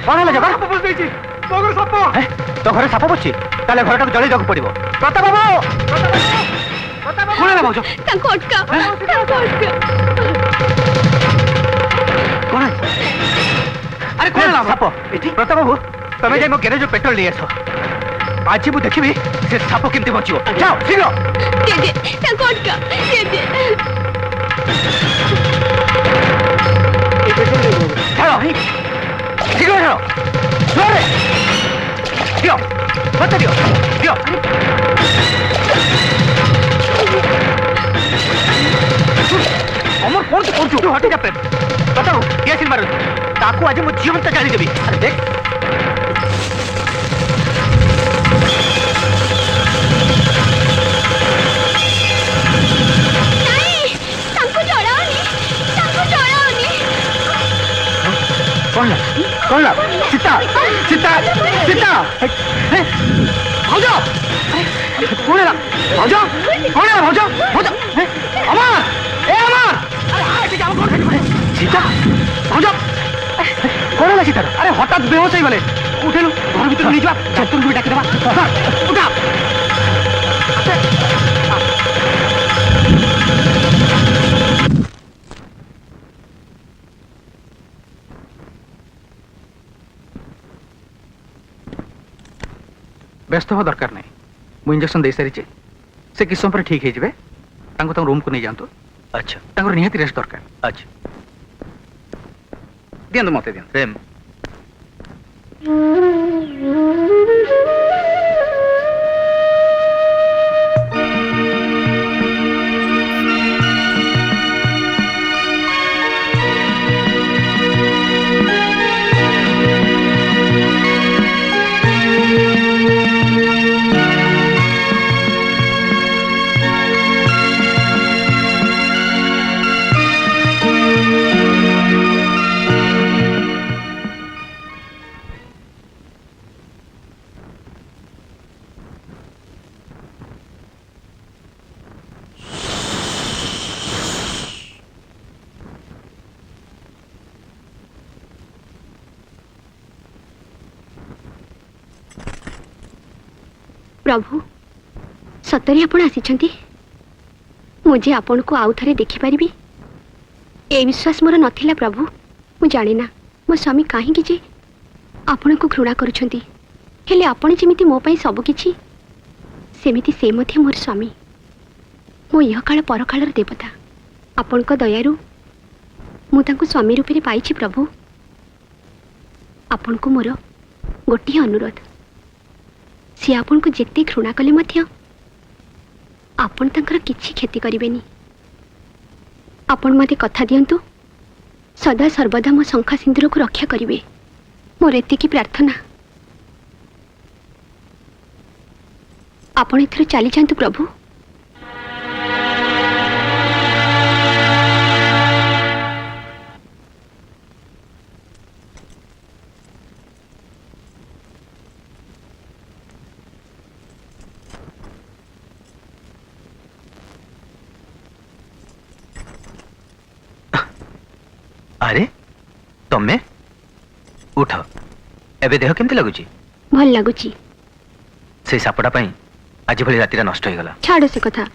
कौन है जगह तो घर साप बसची ताले घर टाक जल्दी जाक पड़िबो प्रताप बाबू कौन है भाउज ताको अटका ताको अटका कौन है अरे कौन है साप एठी प्रताप बाबू तमे जाई मो गैरेज पेट्रोल ले आसो आज मु देखिबी से साप केमती बचिबो जाओ शीघ्र दे दे ताको अटका दे दे चलो शीघ्र चलो जोरे दियो मत दियो दियो अमर कौन तू हटे जा प्रेम बताओ ये सिल मारो ताकू आज मु जीवन तक जानी देबी अरे देख कौन ला सीता सीता सीता भाउजो कौन है भाउजो कौन है भाउजो भाउजो अमर ए अमर अरे जाओ कौन सीता भाउजो कौन है सीता अरे हठात बेहोश हो गले उठेलु घर भीतर नहीं जा चतुर भी डाकी देबा उठा व्यस्त हवा दरकार नहीं मु इंजेक्शन दे सारी से किस समय ठीक है रूम को नहीं जातु अच्छा निहाती रेस्ट दरकार अच्छा दियंतु मते दियंतु प्रेम प्रभु सतरे आपण आसी मुझे आपण को आउ थे देखिपारि ए विश्वास मोर नथिला प्रभु मु जाने ना मो स्वामी कहीं जे आपण को घृणा करुछंती हेले आपण जेमिति मो पई सब किछि सेमिति से मध्य मोर स्वामी मो यह काल परकालर देवता आपण को दयारु मु तांको स्वामी रूप में पाइछि प्रभु आपण को मोर गोटे अनुरोध सी आपण को जेते घृणा कले मध्य आपण तांकर किछि क्षति करिवेनी आपण मते कथा दियंतु सदा सर्वदा मो शंखा सिंदूर को रक्षा करिवे मोर एतिकी प्रार्थना आपण एथर चली जांतु प्रभु अरे तमे उठ एबे देह केमती लगुची भल लगुची से सापटा पई आज भली राती नष्ट हो गला छाड़ से कथा